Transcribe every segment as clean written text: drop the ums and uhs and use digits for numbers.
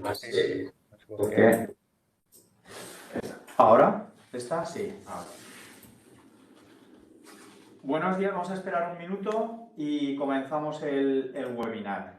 Así. Porque ¿ahora? ¿Está? Sí. Ahora. Buenos días, vamos a esperar un minuto y comenzamos el webinar.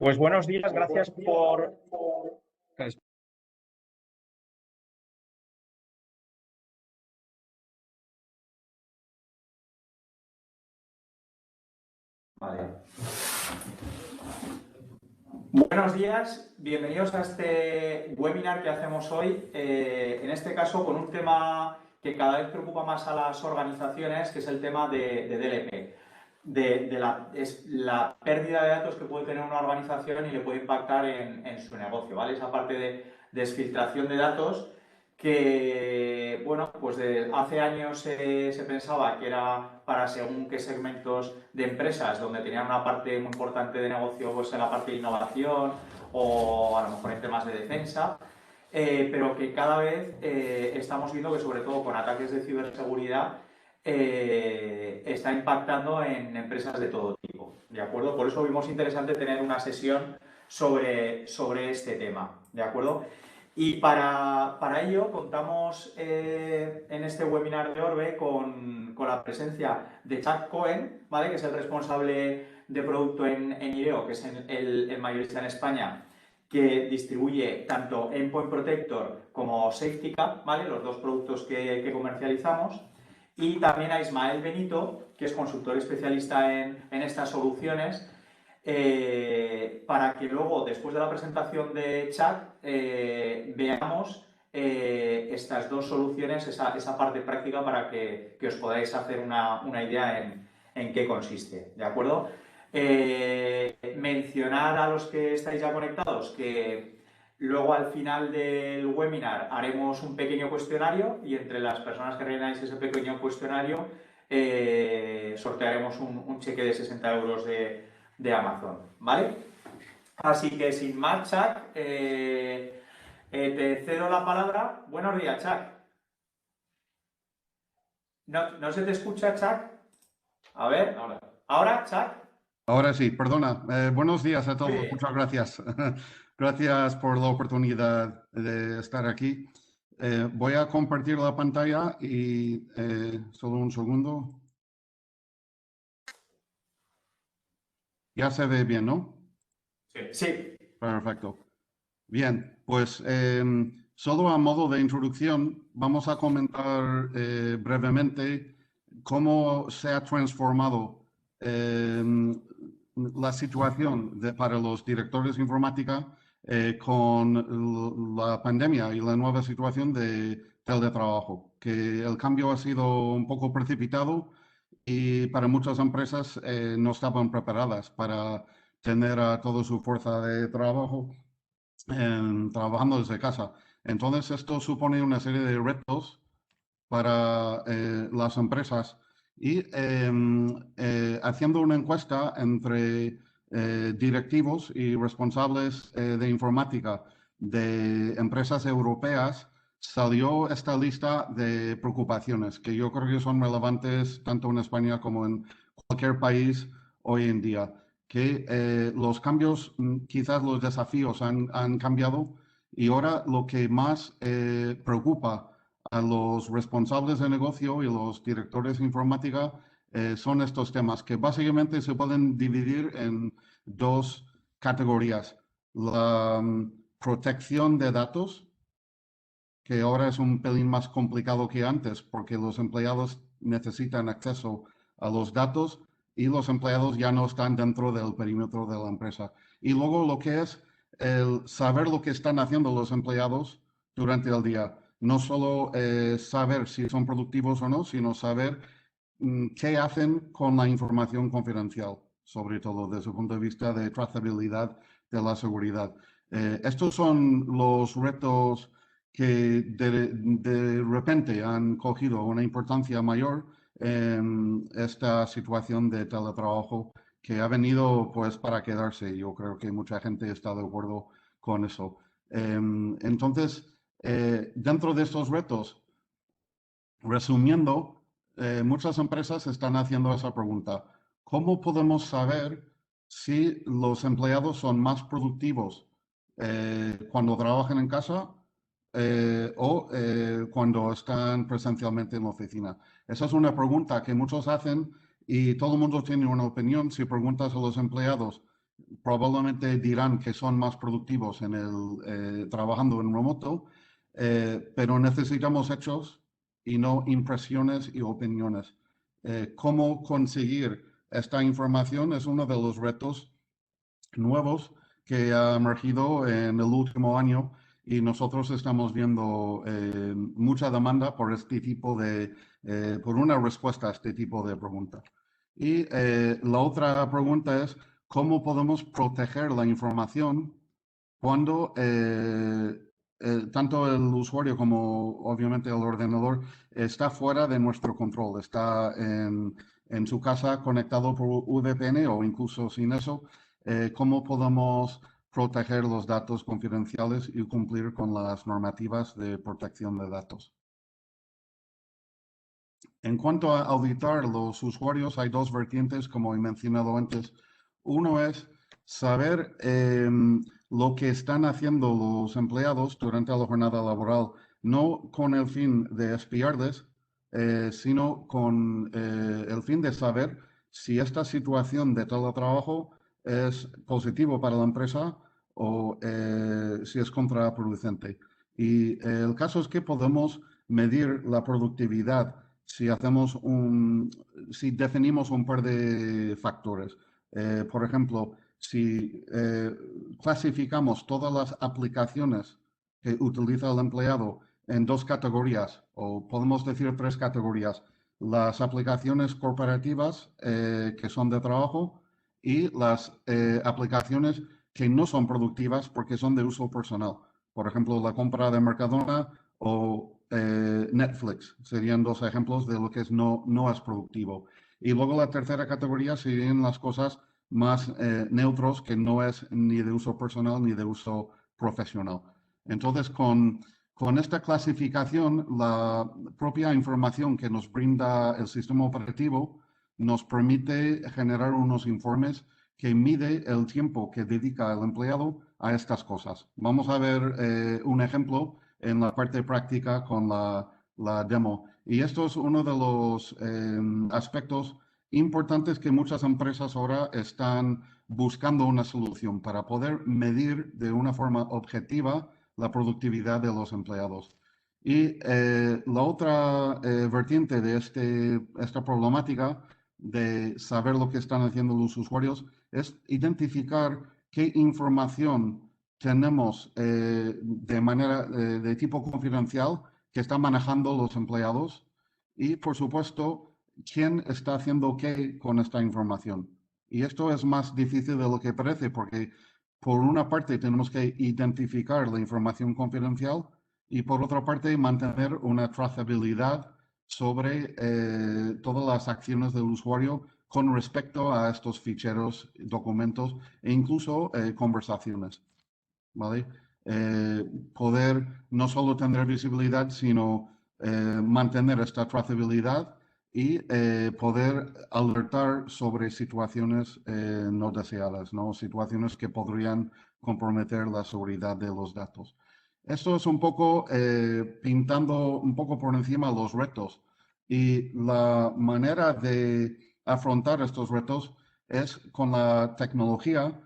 Pues buenos días, gracias por... Vale. Buenos días, bienvenidos a este webinar que hacemos hoy, en este caso con un tema que cada vez preocupa más a las organizaciones, que es el tema de DLP, es la pérdida de datos que puede tener una organización y le puede impactar en su negocio, ¿vale? Esa parte de desfiltración de datos que, bueno, pues hace años se pensaba que era para según qué segmentos de empresas donde tenían una parte muy importante de negocio, pues en la parte de innovación o a lo mejor en temas de defensa, pero que cada vez estamos viendo que sobre todo con ataques de ciberseguridad está impactando en empresas de todo tipo, ¿de acuerdo? Por eso vimos interesante tener una sesión sobre este tema, ¿de acuerdo? Y para ello contamos en este webinar de Orbe con la presencia de Chuck Cohen, ¿vale? Que es el responsable de producto en IDEO, que es el mayorista en España, que distribuye tanto Endpoint Protector como Safety Cap, ¿vale? Los dos productos que comercializamos. Y también a Ismael Benito, que es consultor especialista en estas soluciones, para que luego, después de la presentación de Chuck, veamos estas dos soluciones, esa parte práctica para que os podáis hacer una idea en qué consiste, ¿de acuerdo? Mencionar a los que estáis ya conectados que luego al final del webinar haremos un pequeño cuestionario y entre las personas que rellenáis ese pequeño cuestionario sortearemos un cheque de 60 euros de Amazon, ¿vale? Así que sin más, Chuck, te cedo la palabra. Buenos días, Chuck. ¿No se te escucha, Chuck? A ver, ahora, Chuck. Ahora sí, perdona. Buenos días a todos. Bien. Muchas gracias. Gracias por la oportunidad de estar aquí. Voy a compartir la pantalla y solo un segundo. Ya se ve bien, ¿no? Sí. Perfecto. Bien, pues solo a modo de introducción vamos a comentar brevemente cómo se ha transformado la situación para los directores de informática con la pandemia y la nueva situación de teletrabajo, que el cambio ha sido un poco precipitado y para muchas empresas no estaban preparadas para tener a toda su fuerza de trabajo trabajando desde casa. Entonces, esto supone una serie de retos para las empresas y haciendo una encuesta entre directivos y responsables de informática de empresas europeas, salió esta lista de preocupaciones que yo creo que son relevantes tanto en España como en cualquier país hoy en día, que los cambios, quizás los desafíos han cambiado y ahora lo que más preocupa a los responsables de negocio y los directores de informática son estos temas que básicamente se pueden dividir en dos categorías. La protección de datos, que ahora es un pelín más complicado que antes porque los empleados necesitan acceso a los datos y los empleados ya no están dentro del perímetro de la empresa. Y luego lo que es el saber lo que están haciendo los empleados durante el día. No solo saber si son productivos o no, sino saber qué hacen con la información confidencial, sobre todo desde el punto de vista de trazabilidad de la seguridad. Estos son los retos que de repente han cogido una importancia mayor en esta situación de teletrabajo que ha venido pues para quedarse. Yo creo que mucha gente está de acuerdo con eso. Entonces, dentro de estos retos, resumiendo, muchas empresas están haciendo esa pregunta. ¿Cómo podemos saber si los empleados son más productivos cuando trabajan en casa o cuando están presencialmente en la oficina? Esa es una pregunta que muchos hacen y todo el mundo tiene una opinión. Si preguntas a los empleados, probablemente dirán que son más productivos trabajando en remoto, pero necesitamos hechos y no impresiones y opiniones. ¿Cómo conseguir esta información? Es uno de los retos nuevos que ha emergido en el último año y nosotros estamos viendo mucha demanda por por una respuesta a este tipo de preguntas. Y la otra pregunta es, ¿cómo podemos proteger la información cuando tanto el usuario como obviamente el ordenador está fuera de nuestro control, está en su casa conectado por VPN o incluso sin eso? ¿Cómo podemos proteger los datos confidenciales y cumplir con las normativas de protección de datos? En cuanto a auditar los usuarios, hay dos vertientes, como he mencionado antes. Uno es saber lo que están haciendo los empleados durante la jornada laboral, no con el fin de espiarles, sino con el fin de saber si esta situación de teletrabajo es positivo para la empresa o si es contraproducente. Y el caso es que podemos medir la productividad si definimos un par de factores. Por ejemplo, si clasificamos todas las aplicaciones que utiliza el empleado en dos categorías, o podemos decir tres categorías: las aplicaciones corporativas que son de trabajo y las aplicaciones que no son productivas porque son de uso personal. Por ejemplo, la compra de Mercadona o Netflix serían dos ejemplos de lo que no es productivo. Y luego la tercera categoría serían las cosas más neutros, que no es ni de uso personal ni de uso profesional. Entonces, con esta clasificación, la propia información que nos brinda el sistema operativo nos permite generar unos informes que mide el tiempo que dedica el empleado a estas cosas. Vamos a ver un ejemplo en la parte práctica con la demo. Y esto es uno de los aspectos importantes que muchas empresas ahora están buscando una solución para poder medir de una forma objetiva la productividad de los empleados. Y la otra vertiente de esta problemática de saber lo que están haciendo los usuarios es identificar qué información tenemos de tipo confidencial que están manejando los empleados y, por supuesto, quién está haciendo qué con esta información. Y esto es más difícil de lo que parece porque, por una parte, tenemos que identificar la información confidencial y, por otra parte, mantener una trazabilidad sobre todas las acciones del usuario con respecto a estos ficheros, documentos e incluso conversaciones. ¿Vale? Poder no solo tener visibilidad, sino mantener esta trazabilidad y poder alertar sobre situaciones no deseadas, ¿no? Situaciones que podrían comprometer la seguridad de los datos. Esto es un poco pintando un poco por encima los retos, y la manera de afrontar estos retos es con la tecnología.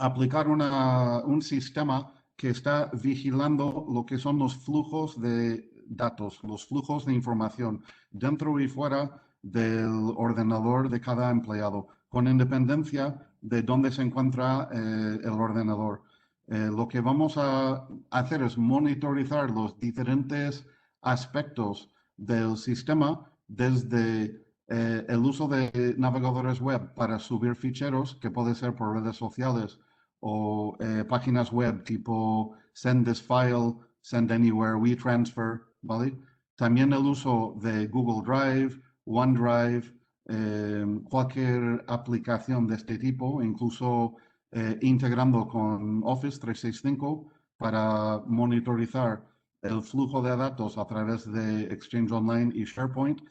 Aplicar un sistema que está vigilando lo que son los flujos de datos, los flujos de información dentro y fuera del ordenador de cada empleado, con independencia de dónde se encuentra el ordenador. Lo que vamos a hacer es monitorizar los diferentes aspectos del sistema, desde el uso de navegadores web para subir ficheros, que puede ser por redes sociales o páginas web tipo send this file, send anywhere, WeTransfer, ¿vale? También el uso de Google Drive, OneDrive, cualquier aplicación de este tipo, incluso integrando con Office 365 para monitorizar el flujo de datos a través de Exchange Online y SharePoint,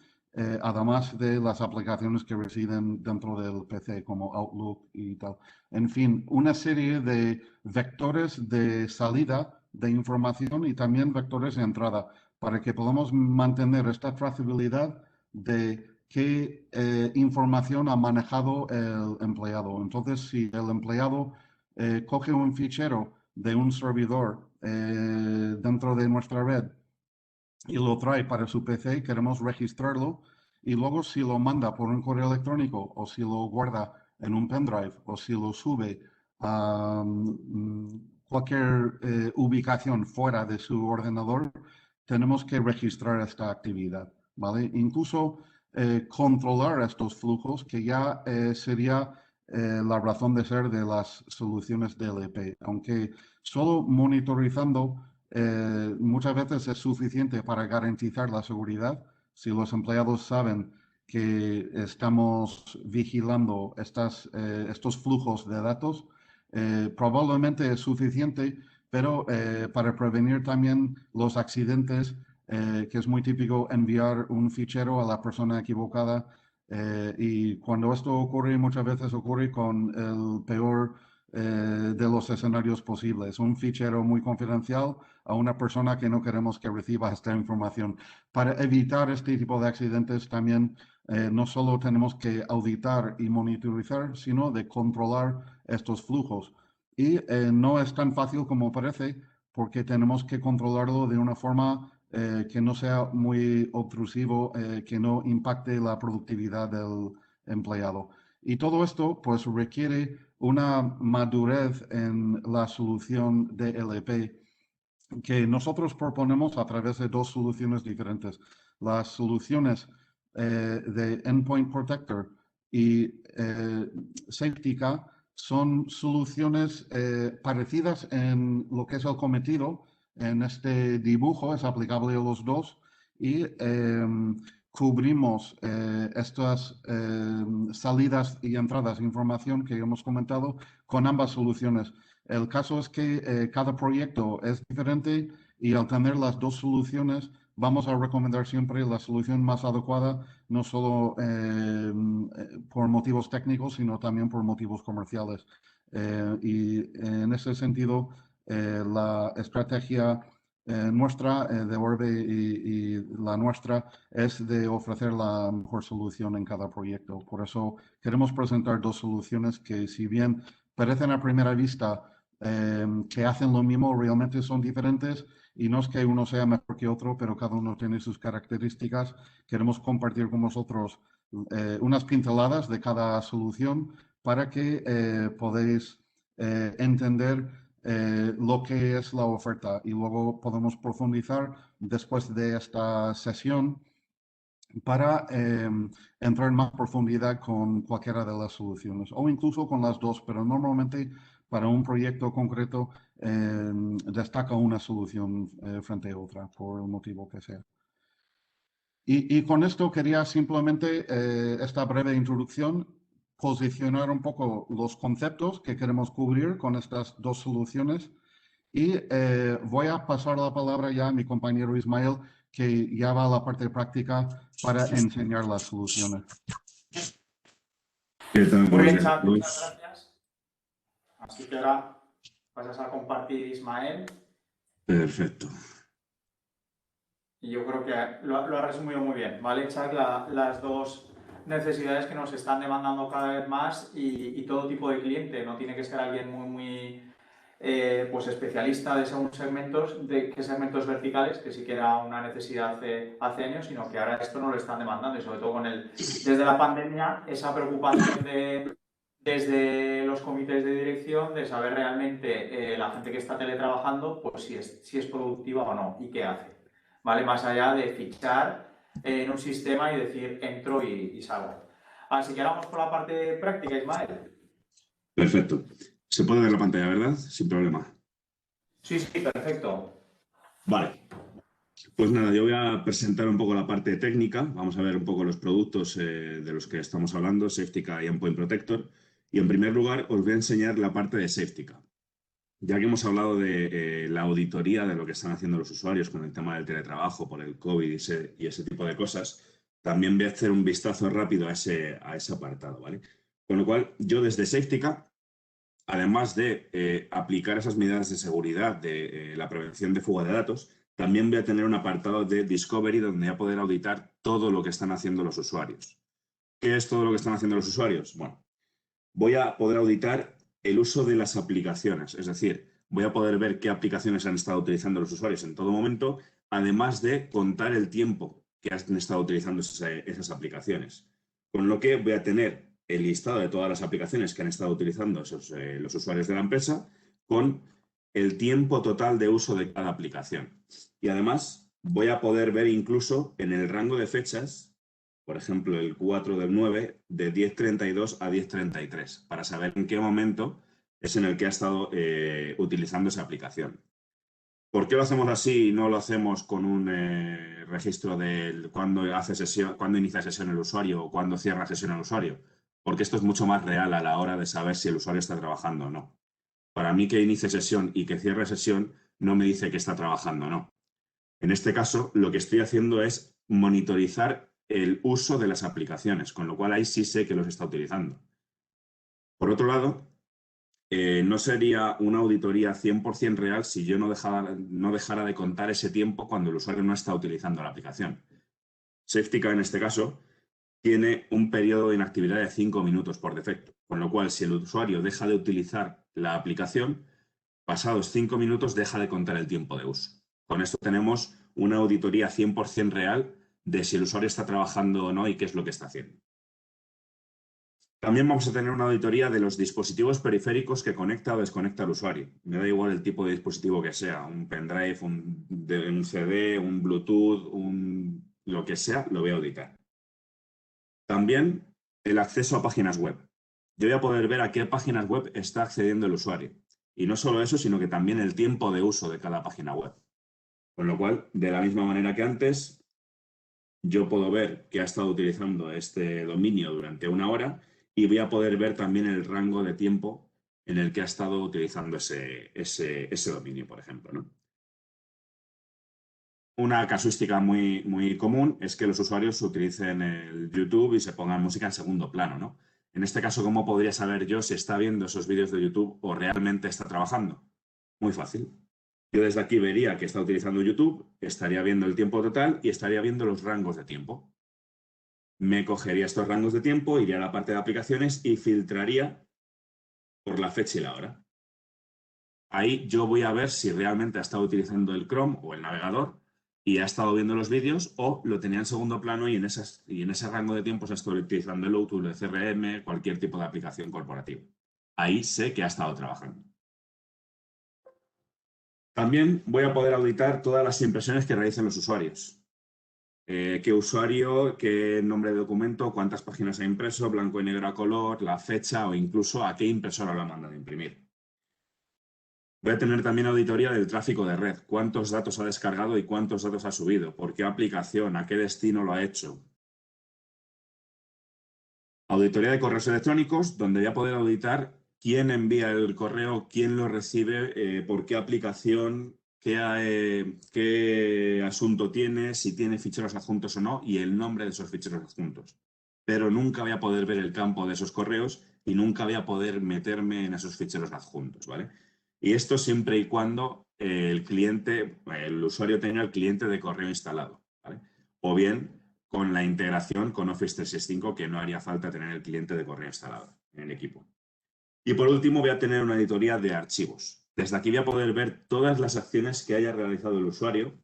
además de las aplicaciones que residen dentro del PC como Outlook y tal. En fin, una serie de vectores de salida de información y también vectores de entrada para que podamos mantener esta trazabilidad de qué información ha manejado el empleado. Entonces, si el empleado coge un fichero de un servidor dentro de nuestra red y lo trae para su PC, queremos registrarlo y luego si lo manda por un correo electrónico o si lo guarda en un pendrive o si lo sube a cualquier ubicación fuera de su ordenador, tenemos que registrar esta actividad, ¿vale? Incluso controlar estos flujos, que ya sería la razón de ser de las soluciones DLP, aunque solo monitorizando muchas veces es suficiente para garantizar la seguridad. Si los empleados saben que estamos vigilando estos flujos de datos, probablemente es suficiente, pero para prevenir también los accidentes, que es muy típico enviar un fichero a la persona equivocada, y cuando esto ocurre, muchas veces ocurre con el peor de los escenarios posibles, un fichero muy confidencial a una persona que no queremos que reciba esta información. Para evitar este tipo de accidentes también no solo tenemos que auditar y monitorizar, sino de controlar estos flujos. Y no es tan fácil como parece, porque tenemos que controlarlo de una forma que no sea muy obtrusivo, que no impacte la productividad del empleado. Y todo esto pues requiere una madurez en la solución de DLP que nosotros proponemos a través de dos soluciones diferentes. Las soluciones de Endpoint Protector y SafetyK son soluciones parecidas en lo que es el cometido. En este dibujo es aplicable a los dos y cubrimos estas salidas y entradas de información que hemos comentado con ambas soluciones. El caso es que cada proyecto es diferente y al tener las dos soluciones vamos a recomendar siempre la solución más adecuada, no solo por motivos técnicos, sino también por motivos comerciales. Y en ese sentido, la estrategia nuestra de Orbe y la nuestra es de ofrecer la mejor solución en cada proyecto. Por eso queremos presentar dos soluciones que, si bien parecen a primera vista que hacen lo mismo, realmente son diferentes, y no es que uno sea mejor que otro, pero cada uno tiene sus características. Queremos compartir con vosotros unas pinceladas de cada solución para que podáis entender lo que es la oferta, y luego podemos profundizar después de esta sesión para entrar en más profundidad con cualquiera de las soluciones o incluso con las dos, pero normalmente para un proyecto concreto destaca una solución frente a otra por el motivo que sea. Y con esto quería simplemente, esta breve introducción, posicionar un poco los conceptos que queremos cubrir con estas dos soluciones, y voy a pasar la palabra ya a mi compañero Ismael, que ya va a la parte práctica para enseñar las soluciones. Muy bien, Chuck, muchas gracias. Así que ahora pasas a compartir, Ismael. Perfecto. Y yo creo que lo ha resumido muy bien, ¿vale, Chuck? Las dos necesidades que nos están demandando cada vez más, y todo tipo de cliente. No tiene que ser alguien muy pues especialista de según segmentos, de qué segmentos verticales, que sí que era una necesidad hace años, sino que ahora esto no lo están demandando, y sobre todo desde la pandemia, esa preocupación desde los comités de dirección de saber realmente la gente que está teletrabajando, pues si es productiva o no y qué hace, ¿vale? Más allá de fichar en un sistema y decir entro y salgo. Así que ahora vamos por la parte práctica, Ismael. Perfecto. Se puede ver la pantalla, ¿verdad? Sin problema. Sí, sí, perfecto. Vale, pues nada, yo voy a presentar un poco la parte técnica. Vamos a ver un poco los productos de los que estamos hablando, SafetyCA y Endpoint Protector. Y en primer lugar, os voy a enseñar la parte de SafetyCA. Ya que hemos hablado de la auditoría de lo que están haciendo los usuarios con el tema del teletrabajo por el COVID y ese tipo de cosas, también voy a hacer un vistazo rápido a ese apartado, ¿vale? Con lo cual, yo desde SafetyCA, además de aplicar esas medidas de seguridad de la prevención de fuga de datos, también voy a tener un apartado de Discovery donde voy a poder auditar todo lo que están haciendo los usuarios. ¿Qué es todo lo que están haciendo los usuarios? Bueno, voy a poder auditar el uso de las aplicaciones, es decir, voy a poder ver qué aplicaciones han estado utilizando los usuarios en todo momento, además de contar el tiempo que han estado utilizando esas aplicaciones. Con lo que voy a tener el listado de todas las aplicaciones que han estado utilizando los usuarios de la empresa con el tiempo total de uso de cada aplicación. Y además voy a poder ver incluso en el rango de fechas, por ejemplo, el 4 del 9, de 10:32 a 10:33, para saber en qué momento es en el que ha estado utilizando esa aplicación. ¿Por qué lo hacemos así y no lo hacemos con un registro de cuándo inicia sesión el usuario o cuándo cierra sesión el usuario? Porque esto es mucho más real a la hora de saber si el usuario está trabajando o no. Para mí, que inicie sesión y que cierre sesión no me dice que está trabajando o no. En este caso, lo que estoy haciendo es monitorizar el uso de las aplicaciones, con lo cual ahí sí sé que los está utilizando. Por otro lado, no sería una auditoría 100% real si yo no dejara de contar ese tiempo cuando el usuario no está utilizando la aplicación. SafetyCA, en este caso, tiene un periodo de inactividad de 5 minutos por defecto, con lo cual si el usuario deja de utilizar la aplicación, pasados 5 minutos deja de contar el tiempo de uso. Con esto tenemos una auditoría 100% real de si el usuario está trabajando o no y qué es lo que está haciendo. También vamos a tener una auditoría de los dispositivos periféricos que conecta o desconecta al usuario. Me da igual el tipo de dispositivo que sea, un pendrive, un CD, un Bluetooth, lo que sea, lo voy a auditar. También el acceso a páginas web. Yo voy a poder ver a qué páginas web está accediendo el usuario. Y no solo eso, sino que también el tiempo de uso de cada página web. Con lo cual, de la misma manera que antes, yo puedo ver que ha estado utilizando este dominio durante 1 hora y voy a poder ver también el rango de tiempo en el que ha estado utilizando ese dominio, por ejemplo, ¿no? Una casuística muy común es que los usuarios utilicen el YouTube y se pongan música en segundo plano, ¿no? En este caso, ¿cómo podría saber yo si está viendo esos vídeos de YouTube o realmente está trabajando? Muy fácil. Yo desde aquí vería que está utilizando YouTube, estaría viendo el tiempo total y estaría viendo los rangos de tiempo. Me cogería estos rangos de tiempo, iría a la parte de aplicaciones y filtraría por la fecha y la hora. Ahí yo voy a ver si realmente ha estado utilizando el Chrome o el navegador y ha estado viendo los vídeos o lo tenía en segundo plano y en ese rango de tiempo se ha estado utilizando el Outlook, el CRM, cualquier tipo de aplicación corporativa. Ahí sé que ha estado trabajando. También voy a poder auditar todas las impresiones que realicen los usuarios. Qué usuario, qué nombre de documento, cuántas páginas ha impreso, blanco y negro a color, la fecha o incluso a qué impresora lo mandan a imprimir. Voy a tener también auditoría del tráfico de red, cuántos datos ha descargado y cuántos datos ha subido, por qué aplicación, a qué destino lo ha hecho. Auditoría de correos electrónicos, donde voy a poder auditar quién envía el correo, quién lo recibe, por qué aplicación, qué asunto tiene, si tiene ficheros adjuntos o no, y el nombre de esos ficheros adjuntos. Pero nunca voy a poder ver el campo de esos correos y nunca voy a poder meterme en esos ficheros adjuntos, ¿vale? Y esto siempre y cuando el usuario tenga el cliente de correo instalado, ¿vale? O bien con la integración con Office 365, que no haría falta tener el cliente de correo instalado en el equipo. Y por último, voy a tener una auditoría de archivos. Desde aquí voy a poder ver todas las acciones que haya realizado el usuario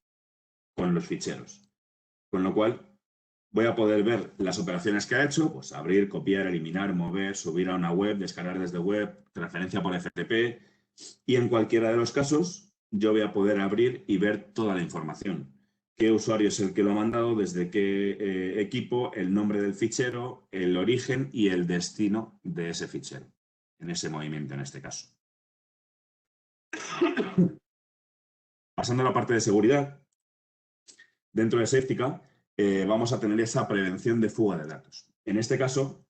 con los ficheros. Con lo cual, voy a poder ver las operaciones que ha hecho, pues abrir, copiar, eliminar, mover, subir a una web, descargar desde web, transferencia por FTP, y en cualquiera de los casos, yo voy a poder abrir y ver toda la información. Qué usuario es el que lo ha mandado, desde qué equipo, el nombre del fichero, el origen y el destino de ese fichero, en ese movimiento en este caso. Pasando a la parte de seguridad, dentro de Safetica vamos a tener esa prevención de fuga de datos. En este caso,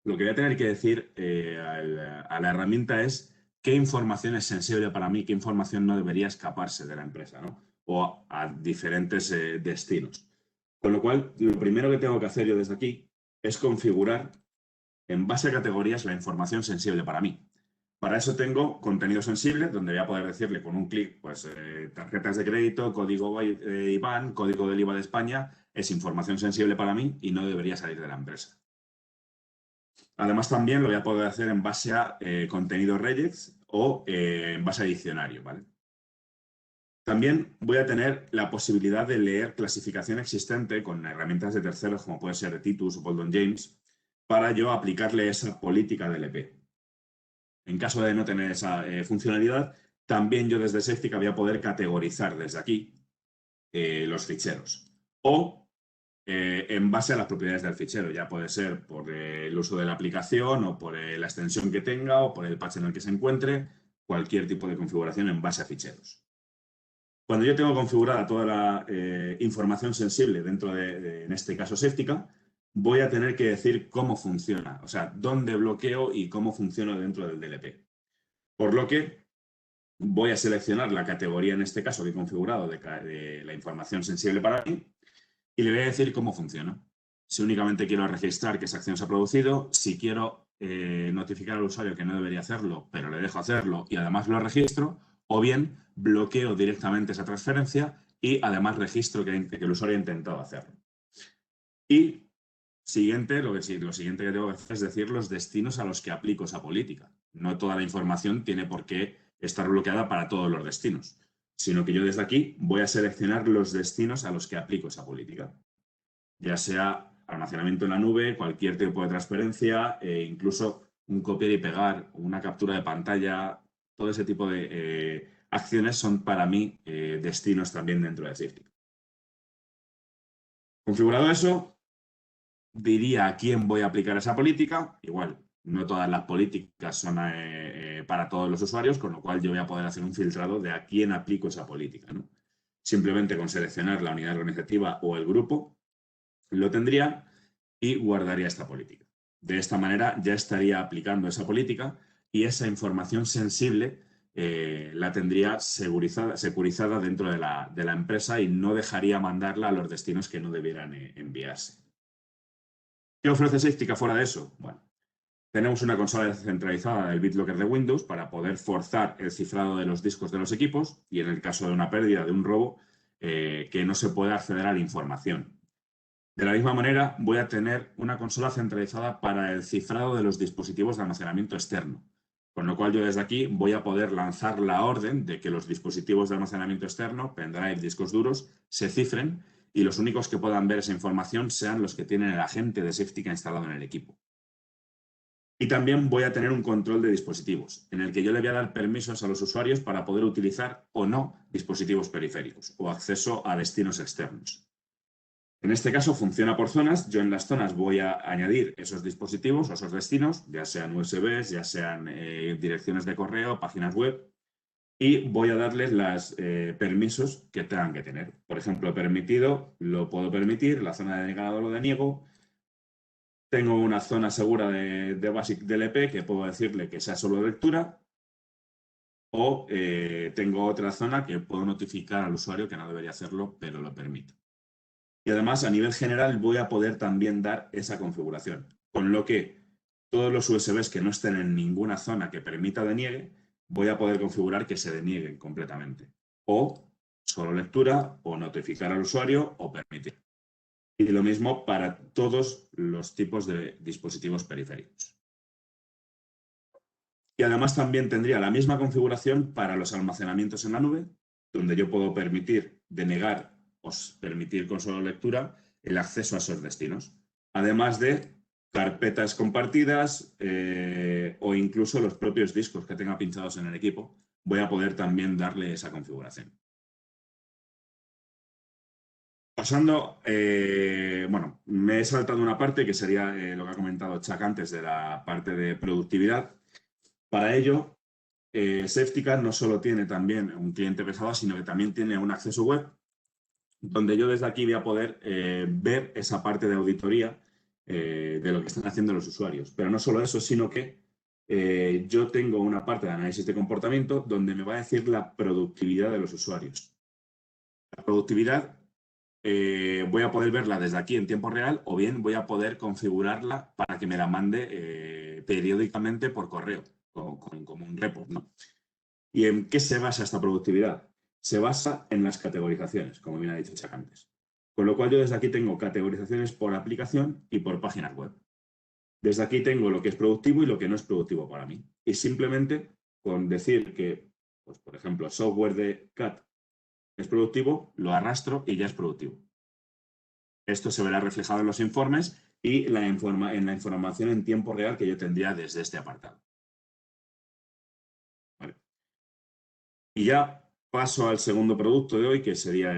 lo que voy a tener que decir a la herramienta es qué información es sensible para mí, qué información no debería escaparse de la empresa, ¿no? O a diferentes destinos. Con lo cual, lo primero que tengo que hacer yo desde aquí es configurar en base a categorías la información sensible para mí. Para eso tengo contenido sensible, donde voy a poder decirle con un clic, pues tarjetas de crédito, código IBAN, código del IVA de España, es información sensible para mí y no debería salir de la empresa. Además, también lo voy a poder hacer en base a contenido regex o en base a diccionario, ¿vale? También voy a tener la posibilidad de leer clasificación existente con herramientas de terceros, como puede ser Titus o Bolton James, para yo aplicarle esa política de LP. En caso de no tener esa funcionalidad, también yo desde Safetica voy a poder categorizar desde aquí los ficheros. O en base a las propiedades del fichero. Ya puede ser por el uso de la aplicación o por la extensión que tenga o por el patch en el que se encuentre, cualquier tipo de configuración en base a ficheros. Cuando yo tengo configurada toda la información sensible dentro de, en este caso, Safetica, voy a tener que decir cómo funciona, o sea, dónde bloqueo y cómo funciona dentro del DLP. Por lo que voy a seleccionar la categoría, en este caso, que he configurado de la información sensible para mí y le voy a decir cómo funciona. Si únicamente quiero registrar que esa acción se ha producido, si quiero notificar al usuario que no debería hacerlo, pero le dejo hacerlo y además lo registro, o bien bloqueo directamente esa transferencia y además registro que el usuario ha intentado hacerlo. Y lo siguiente que tengo que hacer es decir los destinos a los que aplico esa política. No toda la información tiene por qué estar bloqueada para todos los destinos, sino que yo desde aquí voy a seleccionar los destinos a los que aplico esa política. Ya sea almacenamiento en la nube, cualquier tipo de transferencia, incluso un copiar y pegar, una captura de pantalla, todo ese tipo de acciones son para mí destinos también dentro de Safetica. Configurado eso, diría a quién voy a aplicar esa política. Igual, no todas las políticas son para todos los usuarios, con lo cual yo voy a poder hacer un filtrado de a quién aplico esa política, ¿no? Simplemente con seleccionar la unidad organizativa o el grupo, lo tendría y guardaría esta política. De esta manera ya estaría aplicando esa política y esa información sensible la tendría securizada dentro de la empresa y no dejaría mandarla a los destinos que no debieran enviarse. ¿Qué ofrece Safetica fuera de eso? Bueno, tenemos una consola descentralizada del BitLocker de Windows para poder forzar el cifrado de los discos de los equipos y en el caso de una pérdida, de un robo, que no se pueda acceder a la información. De la misma manera, voy a tener una consola centralizada para el cifrado de los dispositivos de almacenamiento externo, con lo cual yo desde aquí voy a poder lanzar la orden de que los dispositivos de almacenamiento externo, pendrive, discos duros, se cifren y los únicos que puedan ver esa información sean los que tienen el agente de Safetica instalado en el equipo. Y también voy a tener un control de dispositivos, en el que yo le voy a dar permisos a los usuarios para poder utilizar o no dispositivos periféricos o acceso a destinos externos. En este caso funciona por zonas. Yo en las zonas voy a añadir esos dispositivos o esos destinos, ya sean USBs, ya sean direcciones de correo, páginas web, y voy a darles los permisos que tengan que tener. Por ejemplo, permitido, lo puedo permitir, la zona de denegado lo deniego. Tengo una zona segura de Basic DLP que puedo decirle que sea solo lectura, o tengo otra zona que puedo notificar al usuario que no debería hacerlo, pero lo permito. Y además, a nivel general, voy a poder también dar esa configuración. Con lo que todos los USBs que no estén en ninguna zona que permita deniegue, voy a poder configurar que se denieguen completamente. O solo lectura, o notificar al usuario, o permitir. Y lo mismo para todos los tipos de dispositivos periféricos. Y además también tendría la misma configuración para los almacenamientos en la nube, donde yo puedo permitir denegar o permitir con solo lectura el acceso a esos destinos. Además de carpetas compartidas o incluso los propios discos que tenga pinchados en el equipo, voy a poder también darle esa configuración. Pasando, bueno, me he saltado una parte que sería lo que ha comentado Chuck antes de la parte de productividad. Para ello, Safetica no solo tiene también un cliente pesado, sino que también tiene un acceso web, donde yo desde aquí voy a poder ver esa parte de auditoría de lo que están haciendo los usuarios. Pero no solo eso, sino que yo tengo una parte de análisis de comportamiento donde me va a decir la productividad de los usuarios. La productividad voy a poder verla desde aquí en tiempo real o bien voy a poder configurarla para que me la mande periódicamente por correo, como un report, ¿no? ¿Y en qué se basa esta productividad? Se basa en las categorizaciones, como bien ha dicho Chuck antes. Con lo cual yo desde aquí tengo categorizaciones por aplicación y por páginas web. Desde aquí tengo lo que es productivo y lo que no es productivo para mí. Y simplemente con decir que, pues, por ejemplo, software de CAT es productivo, lo arrastro y ya es productivo. Esto se verá reflejado en los informes y en la información en tiempo real que yo tendría desde este apartado. Vale. Y ya paso al segundo producto de hoy, que sería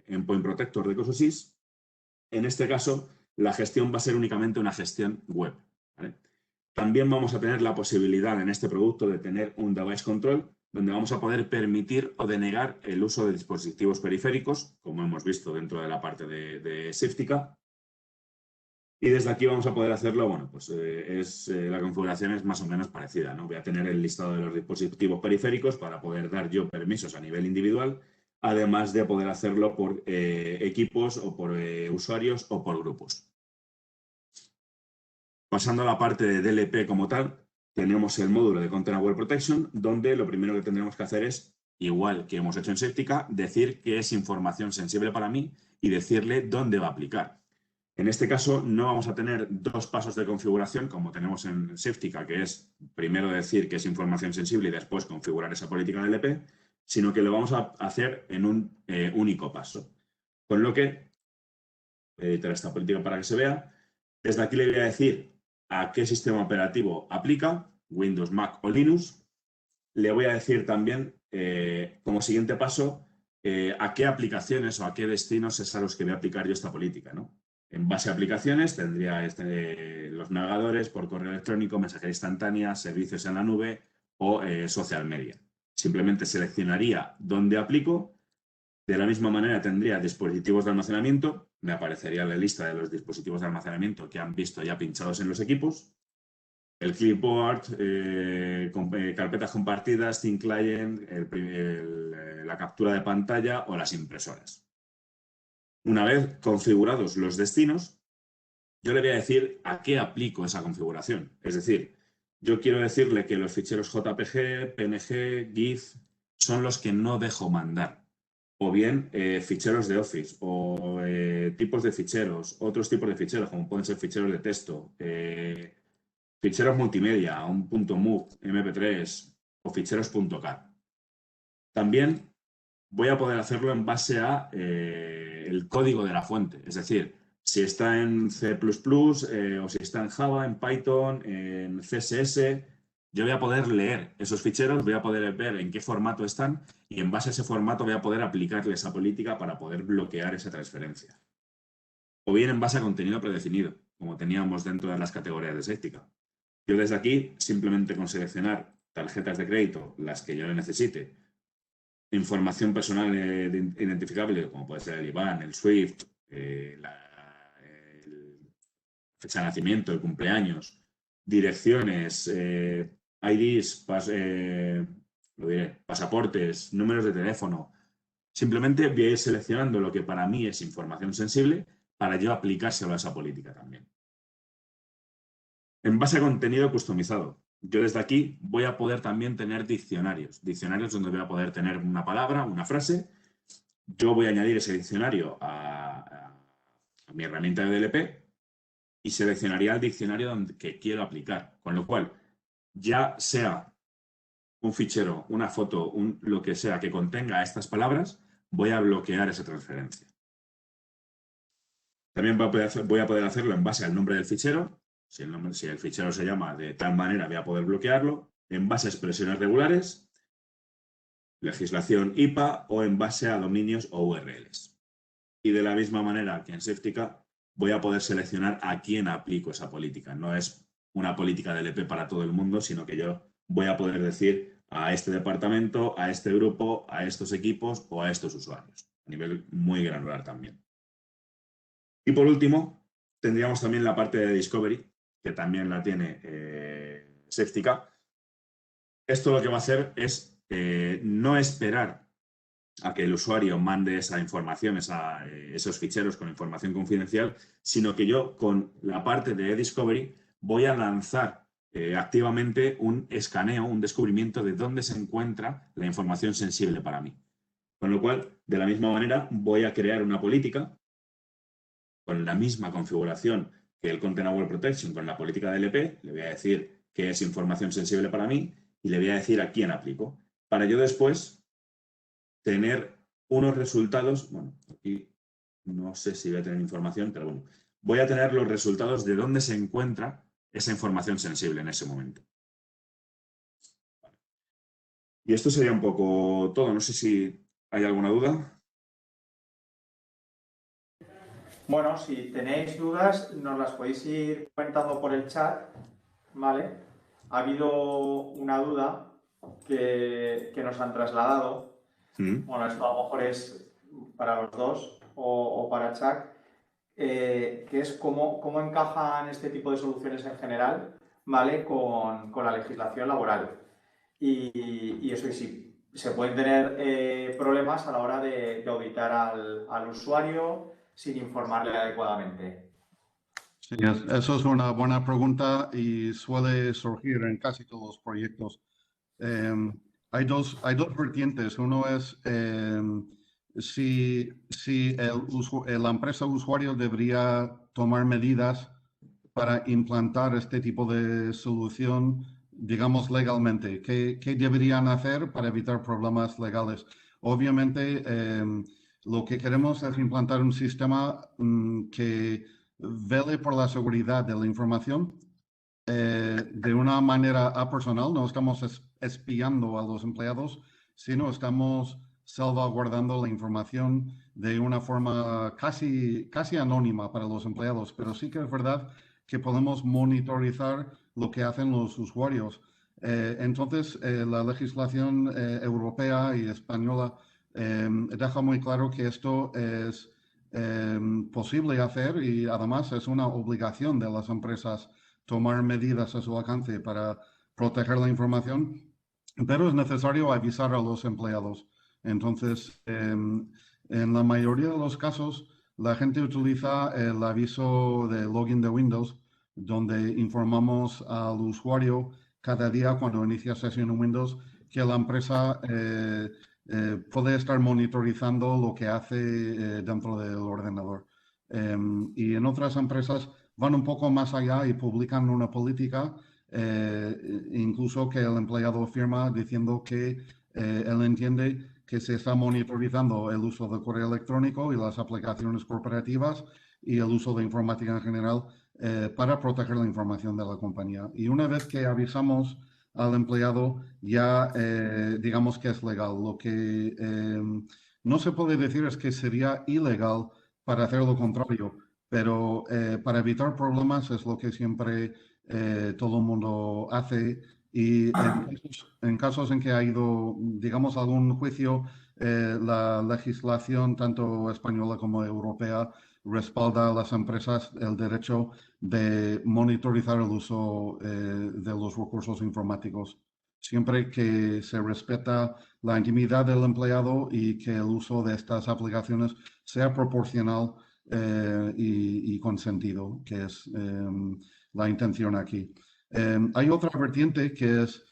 Endpoint Protector de Cososys. En este caso, la gestión va a ser únicamente una gestión web, ¿vale? También vamos a tener la posibilidad en este producto de tener un device control, donde vamos a poder permitir o denegar el uso de dispositivos periféricos, como hemos visto dentro de la parte de Safetica. Y desde aquí vamos a poder hacerlo, bueno, pues la configuración es más o menos parecida, ¿no? Voy a tener el listado de los dispositivos periféricos para poder dar yo permisos a nivel individual, además de poder hacerlo por equipos o por usuarios o por grupos. Pasando a la parte de DLP como tal, tenemos el módulo de Content Aware Protection, donde lo primero que tendremos que hacer es, igual que hemos hecho en Safetica, decir que es información sensible para mí y decirle dónde va a aplicar. En este caso no vamos a tener dos pasos de configuración como tenemos en Safetica, que es primero decir que es información sensible y después configurar esa política DLP, sino que lo vamos a hacer en un único paso. Con lo que, voy a editar esta política para que se vea, desde aquí le voy a decir a qué sistema operativo aplica, Windows, Mac o Linux. Le voy a decir también, como siguiente paso, a qué aplicaciones o a qué destinos es a los que voy a aplicar yo esta política, ¿no? En base a aplicaciones tendría los navegadores por correo electrónico, mensajería instantánea, servicios en la nube o social media. Simplemente seleccionaría dónde aplico. De la misma manera tendría dispositivos de almacenamiento, me aparecería la lista de los dispositivos de almacenamiento que han visto ya pinchados en los equipos, el clipboard, carpetas compartidas, Thin Client, la captura de pantalla o las impresoras. Una vez configurados los destinos, yo le voy a decir a qué aplico esa configuración. Es decir, yo quiero decirle que los ficheros JPG, PNG, GIF son los que no dejo mandar. O bien ficheros de Office o tipos de ficheros, otros tipos de ficheros, como pueden ser ficheros de texto, ficheros multimedia, un .mov, MP3 o ficheros .car. También voy a poder hacerlo en base a el código de la fuente, es decir, si está en C++ o si está en Java, en Python, en CSS, yo voy a poder leer esos ficheros, voy a poder ver en qué formato están y en base a ese formato voy a poder aplicarle esa política para poder bloquear esa transferencia. O bien en base a contenido predefinido, como teníamos dentro de las categorías de Safetica. Yo desde aquí, simplemente con seleccionar tarjetas de crédito, las que yo necesite, información personal identificable, como puede ser el IBAN, el SWIFT, la fecha de nacimiento, el cumpleaños, direcciones, IDs, pasaportes, números de teléfono. Simplemente voy a ir seleccionando lo que para mí es información sensible para yo aplicárselo a esa política también. En base a contenido customizado, yo desde aquí voy a poder también tener diccionarios. Diccionarios donde voy a poder tener una palabra, una frase. Yo voy a añadir ese diccionario a mi herramienta de DLP y seleccionaría el diccionario que quiero aplicar. Con lo cual, ya sea un fichero, una foto, lo que sea que contenga estas palabras, voy a bloquear esa transferencia. También voy a poder hacerlo en base al nombre del fichero. Si el fichero se llama de tal manera, voy a poder bloquearlo. En base a expresiones regulares, legislación IPA o en base a dominios o URLs. Y de la misma manera que en Safetica, voy a poder seleccionar a quién aplico esa política. No es una política DLP para todo el mundo, sino que yo voy a poder decir a este departamento, a este grupo, a estos equipos o a estos usuarios, a nivel muy granular también. Y por último, tendríamos también la parte de Discovery, que también la tiene Safetica. Esto lo que va a hacer es no esperar a que el usuario mande esa información, esos ficheros con información confidencial, sino que yo con la parte de Discovery voy a lanzar activamente un escaneo, un descubrimiento de dónde se encuentra la información sensible para mí. Con lo cual, de la misma manera, voy a crear una política con la misma configuración que el Content Aware Protection, con la política de LP, le voy a decir qué es información sensible para mí y le voy a decir a quién aplico. Para yo después tener unos resultados, bueno, aquí no sé si voy a tener información, pero bueno, voy a tener los resultados de dónde se encuentra esa información sensible en ese momento. Y esto sería un poco todo. No sé si hay alguna duda. Bueno, si tenéis dudas, nos las podéis ir comentando por el chat, ¿vale? Ha habido una duda que nos han trasladado. Bueno, esto a lo mejor es para los dos o para Chuck, que es cómo encajan este tipo de soluciones en general, ¿vale? Con la legislación laboral. Y eso, y sí, se pueden tener problemas a la hora de auditar al usuario sin informarle adecuadamente. Sí, eso es una buena pregunta y suele surgir en casi todos los proyectos. Hay dos vertientes. Uno es si la empresa usuario debería tomar medidas para implantar este tipo de solución, digamos, legalmente. ¿Qué deberían hacer para evitar problemas legales? Obviamente, lo que queremos es implantar un sistema que vele por la seguridad de la información de una manera apersonal. No estamos espiando a los empleados, sino estamos salvaguardando la información de una forma casi anónima para los empleados. Pero sí que es verdad que podemos monitorizar lo que hacen los usuarios. Entonces, la legislación europea y española deja muy claro que esto es posible hacer y además es una obligación de las empresas tomar medidas a su alcance para proteger la información, pero es necesario avisar a los empleados. Entonces, en la mayoría de los casos, la gente utiliza el aviso de login de Windows, donde informamos al usuario cada día cuando inicia sesión en Windows que la empresa puede estar monitorizando lo que hace dentro del ordenador. Y en otras empresas van un poco más allá y publican una política, incluso que el empleado firma diciendo que él entiende que se está monitorizando el uso de correo electrónico y las aplicaciones corporativas y el uso de informática en general para proteger la información de la compañía. Y una vez que avisamos al empleado, ya digamos que es legal. Lo que no se puede decir es que sería ilegal para hacer lo contrario, pero para evitar problemas es lo que siempre todo el mundo hace. Y en casos en que ha ido, digamos, algún juicio, la legislación, tanto española como europea, respalda a las empresas el derecho de monitorizar el uso de los recursos informáticos, siempre que se respeta la intimidad del empleado y que el uso de estas aplicaciones sea proporcional y consentido, que es la intención aquí. Hay otra vertiente que es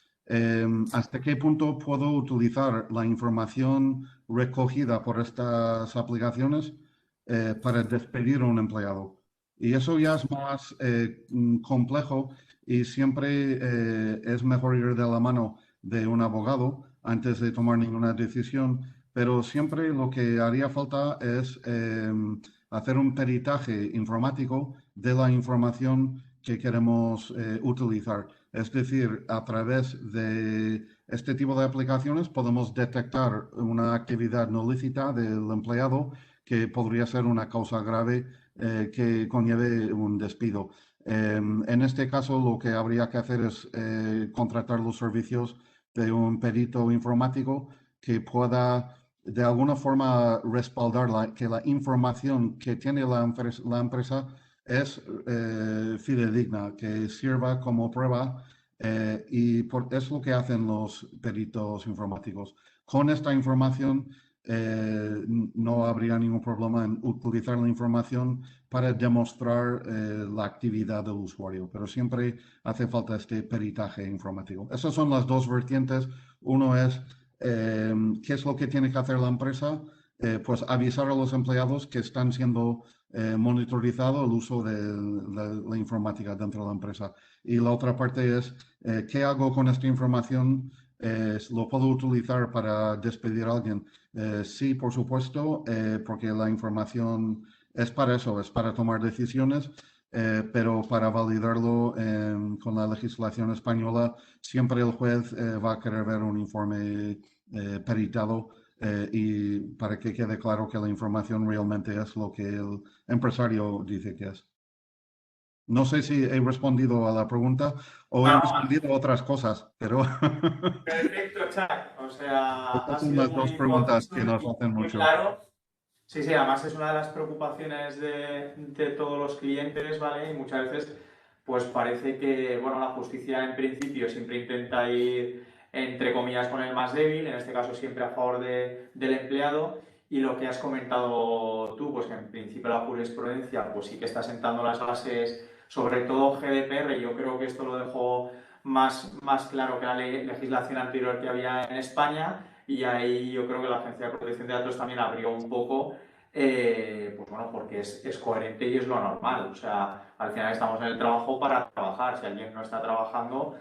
hasta qué punto puedo utilizar la información recogida por estas aplicaciones para despedir a un empleado. Y eso ya es más complejo y siempre es mejor ir de la mano de un abogado antes de tomar ninguna decisión, pero siempre lo que haría falta es hacer un peritaje informático de la información que queremos utilizar. Es decir, a través de este tipo de aplicaciones podemos detectar una actividad no lícita del empleado que podría ser una causa grave que conlleve un despido. En este caso, lo que habría que hacer es contratar los servicios de un perito informático que pueda de alguna forma respaldar que la información que tiene la empresa es fidedigna, que sirva como prueba es lo que hacen los peritos informáticos. Con esta información no habría ningún problema en utilizar la información para demostrar la actividad del usuario, pero siempre hace falta este peritaje informático. Esas son las dos vertientes. Uno es qué es lo que tiene que hacer la empresa, pues avisar a los empleados que están siendo monitorizado el uso de la informática dentro de la empresa. Y la otra parte es qué hago con esta información. ¿Lo puedo utilizar para despedir a alguien? Sí, por supuesto, porque la información es para eso, es para tomar decisiones, pero para validarlo con la legislación española, siempre el juez va a querer ver un informe peritado y para que quede claro que la información realmente es lo que el empresario dice que es. No sé si he respondido a la pregunta o he respondido a otras cosas, pero Perfecto, Chuck. O sea, ha estas son sido las dos muy preguntas conciso que nos y hacen muy mucho. claro. Sí, sí, además es una de las preocupaciones de todos los clientes, ¿vale? Y muchas veces, pues parece que, bueno, la justicia en principio siempre intenta ir, entre comillas, con el más débil, en este caso siempre a favor del empleado. Y lo que has comentado tú, pues que en principio la jurisprudencia, pues sí que está sentando las bases, sobre todo GDPR, y yo creo que esto lo dejó más claro que la legislación anterior que había en España. Y ahí yo creo que la Agencia de Protección de Datos también abrió un poco, pues bueno, porque es coherente y es lo normal. O sea, al final estamos en el trabajo para trabajar. Si alguien no está trabajando,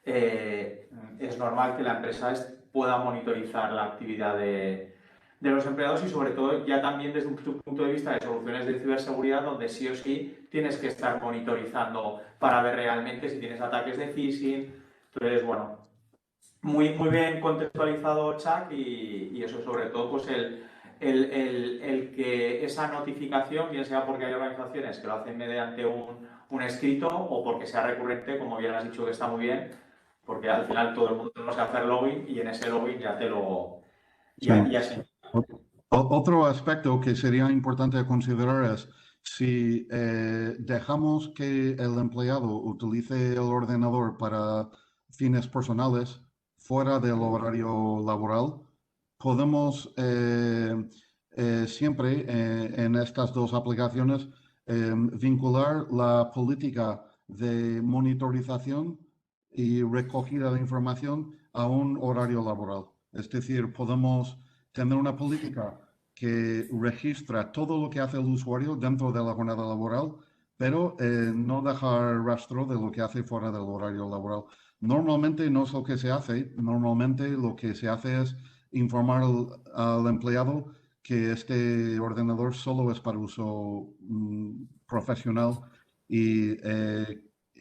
es normal que la empresa pueda monitorizar la actividad de los empleados y sobre todo ya también desde un punto de vista de soluciones de ciberseguridad donde sí o sí tienes que estar monitorizando para ver realmente si tienes ataques de phishing. Entonces, bueno, muy bien contextualizado, Chuck, y eso sobre todo, pues el que esa notificación, bien sea porque hay organizaciones que lo hacen mediante un escrito o porque sea recurrente, como bien has dicho que está muy bien, porque al final todo el mundo tenemos que hacer login y en ese login ya te lo... Sí. Ya se... Otro aspecto que sería importante considerar es si dejamos que el empleado utilice el ordenador para fines personales fuera del horario laboral, podemos siempre en estas dos aplicaciones vincular la política de monitorización y recogida de información a un horario laboral. Es decir, podemos tener una política que registra todo lo que hace el usuario dentro de la jornada laboral, pero no dejar rastro de lo que hace fuera del horario laboral. Normalmente no es lo que se hace, normalmente lo que se hace es informar al empleado que este ordenador solo es para uso profesional y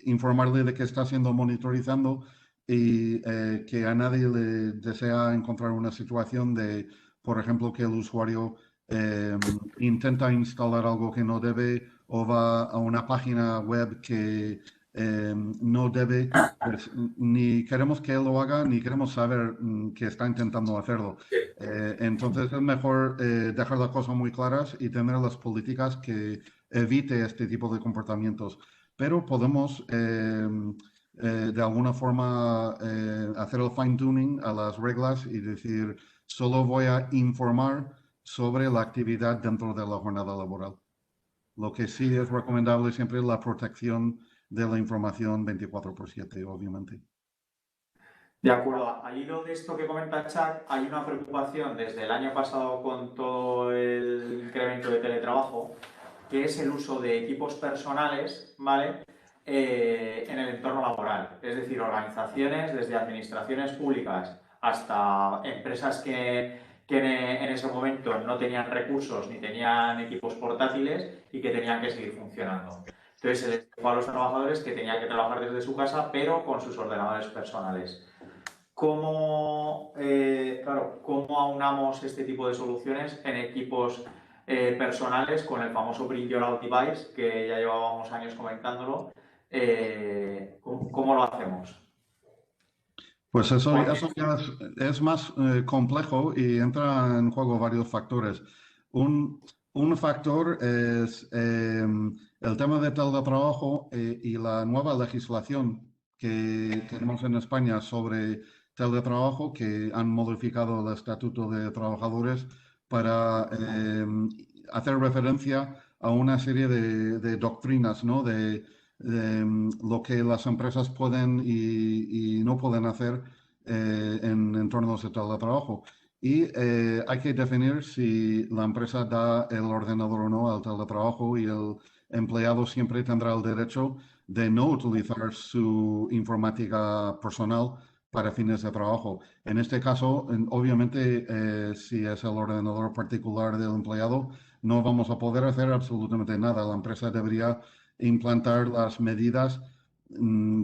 informarle de que está siendo monitorizando y que a nadie le desea encontrar una situación de, por ejemplo, que el usuario intenta instalar algo que no debe o va a una página web que no debe, pues ni queremos que él lo haga, ni queremos saber que está intentando hacerlo. Entonces es mejor dejar las cosas muy claras y tener las políticas que evite este tipo de comportamientos. Pero podemos de alguna forma hacer el fine tuning a las reglas y decir, solo voy a informar sobre la actividad dentro de la jornada laboral. Lo que sí es recomendable siempre es la protección de la información 24/7, obviamente. De acuerdo, al hilo de esto que comenta Chuck, hay una preocupación desde el año pasado con todo el incremento de teletrabajo, que es el uso de equipos personales, ¿vale? En el entorno laboral. Es decir, organizaciones, desde administraciones públicas hasta empresas que en ese momento no tenían recursos ni tenían equipos portátiles y que tenían que seguir funcionando. Entonces se les dijo a los trabajadores que tenían que trabajar desde su casa, pero con sus ordenadores personales. ¿Cómo aunamos este tipo de soluciones en equipos personales con el famoso Bring Your Own Device, que ya llevábamos años comentándolo, ¿Cómo lo hacemos? Pues eso Porque, ya es más complejo y entra en juego varios factores. Un factor es el tema de teletrabajo y la nueva legislación que tenemos en España sobre teletrabajo, que han modificado el Estatuto de Trabajadores para hacer referencia a una serie de doctrinas, ¿no? De lo que las empresas pueden y no pueden hacer en entornos de teletrabajo. Y hay que definir si la empresa da el ordenador o no al teletrabajo y el empleado siempre tendrá el derecho de no utilizar su informática personal para fines de trabajo. En este caso, obviamente, si es el ordenador particular del empleado, no vamos a poder hacer absolutamente nada. La empresa debería implantar las medidas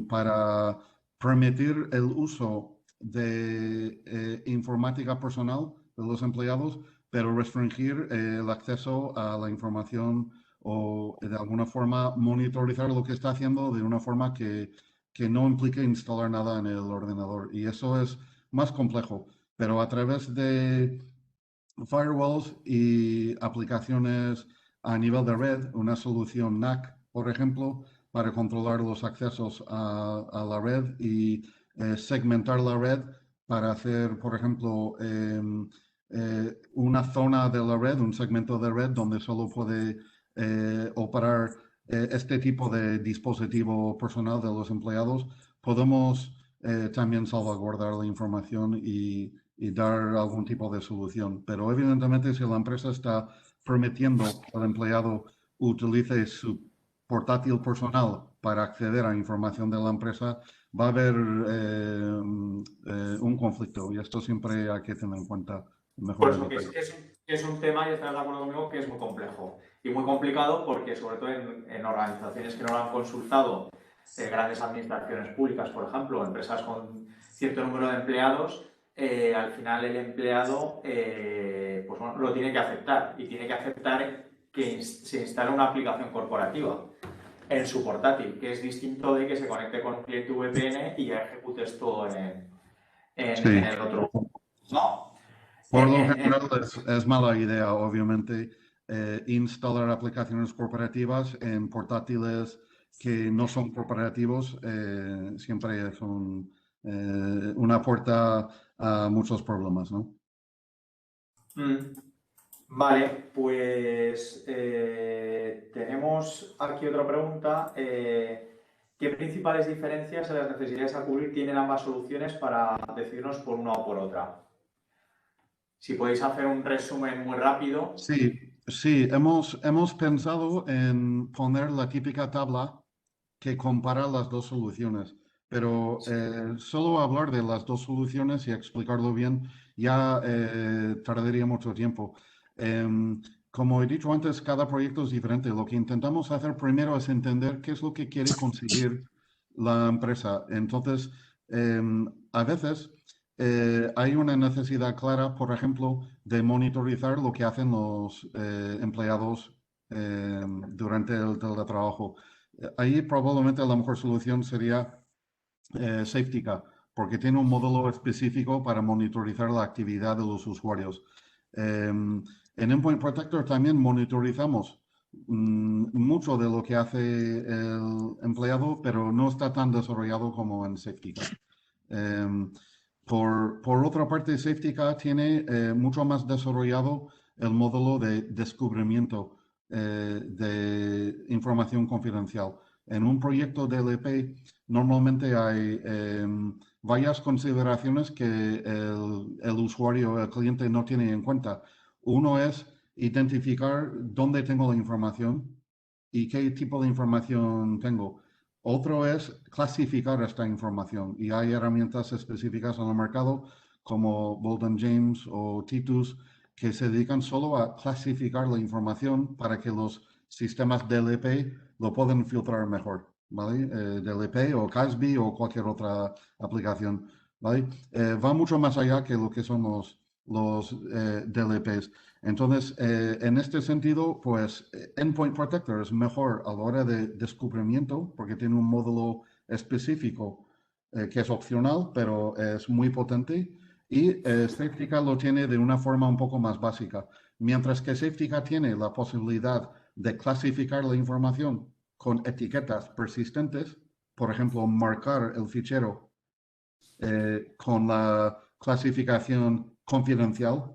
para permitir el uso de informática personal de los empleados, pero restringir el acceso a la información o de alguna forma monitorizar lo que está haciendo de una forma que no implique instalar nada en el ordenador. Y eso es más complejo, pero a través de firewalls y aplicaciones a nivel de red, una solución NAC, por ejemplo, para controlar los accesos a la red y segmentar la red para hacer, por ejemplo, una zona de la red, un segmento de red donde solo puede operar este tipo de dispositivo personal de los empleados. Podemos también salvaguardar la información y dar algún tipo de solución. Pero evidentemente si la empresa está permitiendo que el empleado utilice su portátil personal para acceder a información de la empresa, va a haber un conflicto y esto siempre hay que tener en cuenta. por Mejor eso que evitarlo. es un tema, y estarás de acuerdo conmigo, que es muy complejo y muy complicado porque, sobre todo en organizaciones que no lo han consultado, grandes administraciones públicas, por ejemplo, empresas con cierto número de empleados, al final el empleado pues bueno, lo tiene que aceptar y tiene que aceptar que se instale una aplicación corporativa en su portátil, que es distinto de que se conecte con un cliente VPN y ya ejecutes todo en Sí, el otro. ¿No? por lo En, general es mala idea, obviamente, instalar aplicaciones corporativas en portátiles que no son corporativos. Siempre es una puerta a muchos problemas, ¿no? Vale, pues tenemos aquí otra pregunta. ¿Qué principales diferencias en las necesidades a cubrir tienen ambas soluciones para decidirnos por una o por otra? Si podéis hacer un resumen muy rápido. Sí, sí, hemos pensado en poner la típica tabla que compara las dos soluciones, pero solo hablar de las dos soluciones y explicarlo bien ya tardaría mucho tiempo. Como he dicho antes, cada proyecto es diferente. Lo que intentamos hacer primero es entender qué es lo que quiere conseguir la empresa. Entonces, a veces hay una necesidad clara, por ejemplo, de monitorizar lo que hacen los empleados durante el teletrabajo. Ahí probablemente la mejor solución sería Safetica, porque tiene un módulo específico para monitorizar la actividad de los usuarios. En Endpoint Protector también monitorizamos mucho de lo que hace el empleado, pero no está tan desarrollado como en Safetica. Por otra parte, Safetica tiene mucho más desarrollado el módulo de descubrimiento de información confidencial. En un proyecto de DLP normalmente hay varias consideraciones que el usuario, el cliente no tiene en cuenta. Uno es identificar dónde tengo la información y qué tipo de información tengo. Otro es clasificar esta información y hay herramientas específicas en el mercado como Bolden James o Titus que se dedican solo a clasificar la información para que los sistemas DLP lo puedan filtrar mejor, ¿vale? DLP o CASB o cualquier otra aplicación, ¿vale? Va mucho más allá que lo que son los DLPs. Entonces, en este sentido, pues Endpoint Protector es mejor a la hora de descubrimiento porque tiene un módulo específico que es opcional, pero es muy potente. Y SafetyCat lo tiene de una forma un poco más básica. Mientras que SafetyCat tiene la posibilidad de clasificar la información con etiquetas persistentes, por ejemplo, marcar el fichero con la clasificación confidencial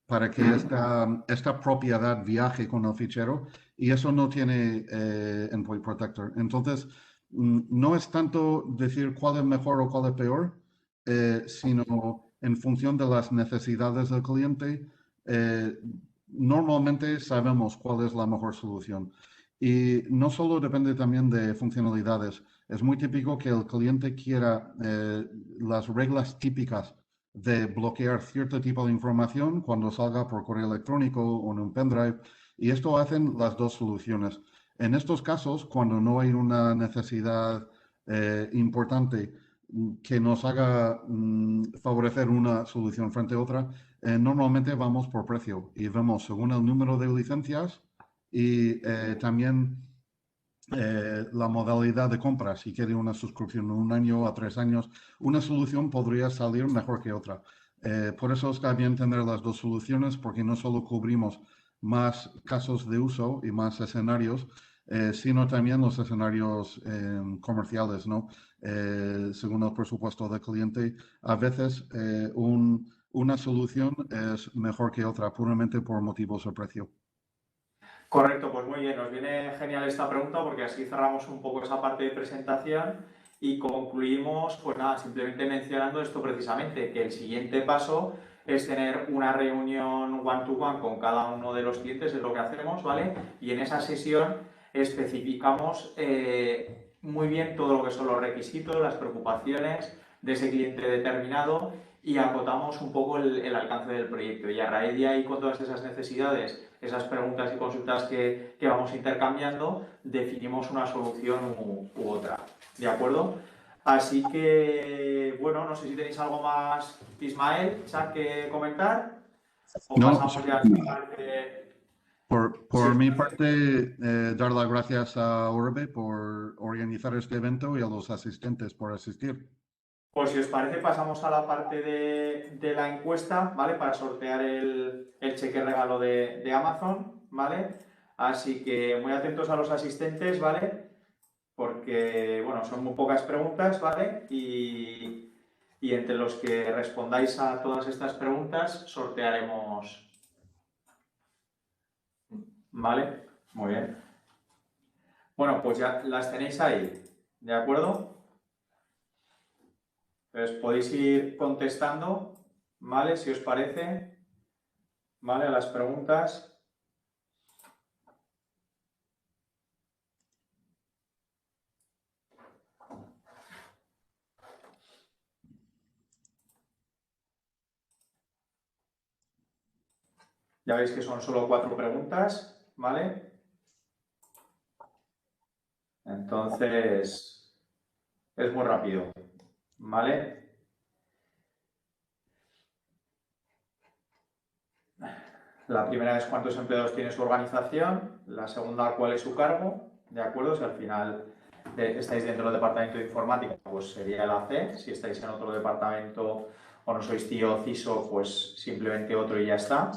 para que esta propiedad viaje con el fichero, y eso no tiene Endpoint Protector. Entonces, no es tanto decir cuál es mejor o cuál es peor, sino en función de las necesidades del cliente, normalmente sabemos cuál es la mejor solución. Y no solo depende también de funcionalidades, es muy típico que el cliente quiera las reglas típicas de bloquear cierto tipo de información cuando salga por correo electrónico o en un pendrive, y esto hacen las dos soluciones. En estos casos, cuando no hay una necesidad importante que nos haga favorecer una solución frente a otra, normalmente vamos por precio y vemos según el número de licencias y también la modalidad de compra. Si quiere una suscripción de 1 año a 3 años, una solución podría salir mejor que otra. Por eso está bien tener las dos soluciones, porque no solo cubrimos más casos de uso y más escenarios, sino también los escenarios comerciales, ¿no? Según el presupuesto del cliente, a veces una solución es mejor que otra, puramente por motivos de precio. Correcto, pues muy bien, nos viene genial esta pregunta porque así cerramos un poco esa parte de presentación y concluimos, pues nada, simplemente mencionando esto precisamente, que el siguiente paso es tener una reunión one-to-one con cada uno de los clientes, es lo que hacemos, ¿vale? Y en esa sesión especificamos muy bien todo lo que son los requisitos, las preocupaciones de ese cliente determinado y acotamos un poco el alcance del proyecto. Y a raíz de ahí, con todas esas necesidades, esas preguntas y consultas que vamos intercambiando, definimos una solución u otra. ¿De acuerdo? Así que, bueno, no sé si tenéis algo más, Ismael, Chuck, que comentar. O No, pasamos ya a esta parte. por mi parte, dar las gracias a Orbe por organizar este evento y a los asistentes por asistir. Pues si os parece, pasamos a la parte de la encuesta, ¿vale? Para sortear el cheque regalo de Amazon, ¿vale? Así que muy atentos a los asistentes, ¿vale? Porque, bueno, son muy pocas preguntas, ¿vale? Y entre los que respondáis a todas estas preguntas, sortearemos, ¿vale? Muy bien. Bueno, pues ya las tenéis ahí, ¿de acuerdo? Entonces podéis ir contestando, ¿vale? Si os parece, ¿vale? A las preguntas. Ya veis que son solo 4 preguntas, ¿vale? Entonces, es muy rápido, ¿vale? La primera es cuántos empleados tiene su organización, la segunda cuál es su cargo, ¿de acuerdo? Si al final estáis dentro del departamento de informática, pues sería el AC, si estáis en otro departamento o no sois tío o CISO, pues simplemente otro y ya está.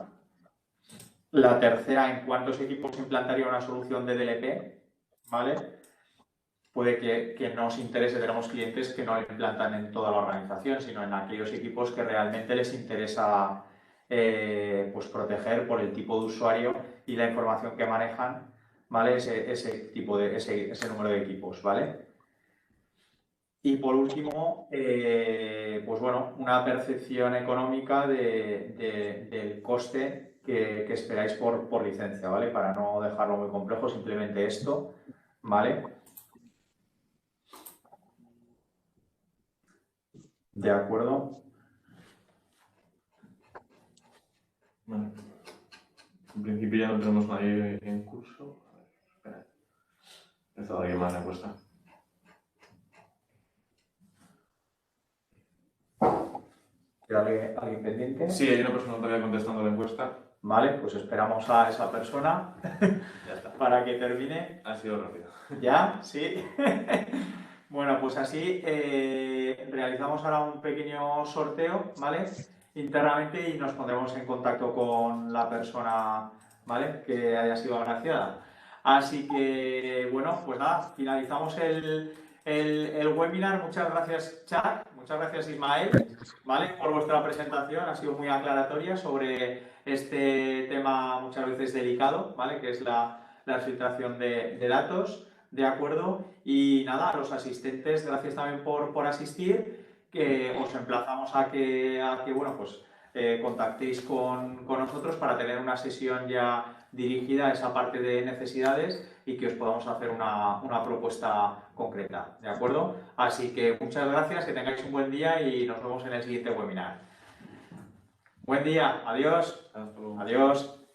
La tercera, en cuántos equipos implantaría una solución de DLP, ¿vale? Puede que no os interese, tenemos clientes que no lo implantan en toda la organización, sino en aquellos equipos que realmente les interesa pues proteger por el tipo de usuario y la información que manejan, ¿vale? Ese número de equipos, ¿vale? Y por último, pues bueno, una percepción económica del coste que esperáis por licencia, ¿vale? Para no dejarlo muy complejo, simplemente esto, ¿vale? ¿De acuerdo? Vale. En principio ya no tenemos nadie en curso. A ver, espera. Empezado alguien más la encuesta. ¿Alguien pendiente? Sí, hay una persona todavía contestando la encuesta. Vale, pues esperamos a esa persona Ya está. para que termine. Ha sido rápido. ¿Ya? ¿Sí? Bueno, pues así realizamos ahora un pequeño sorteo, ¿vale? Internamente y nos pondremos en contacto con la persona, ¿vale? Que haya sido agraciada. Así que, bueno, pues nada, finalizamos el webinar. Muchas gracias, Chuck. Muchas gracias, Ismael, ¿vale? Por vuestra presentación. Ha sido muy aclaratoria sobre este tema muchas veces delicado, ¿vale? Que es la filtración de datos. ¿De acuerdo? Y nada, a los asistentes, gracias también por asistir, que os emplazamos a que bueno, pues contactéis con nosotros para tener una sesión ya dirigida a esa parte de necesidades y que os podamos hacer una propuesta concreta, ¿de acuerdo? Así que muchas gracias, que tengáis un buen día y nos vemos en el siguiente webinar. Buen día, adiós. Hasta luego. Adiós.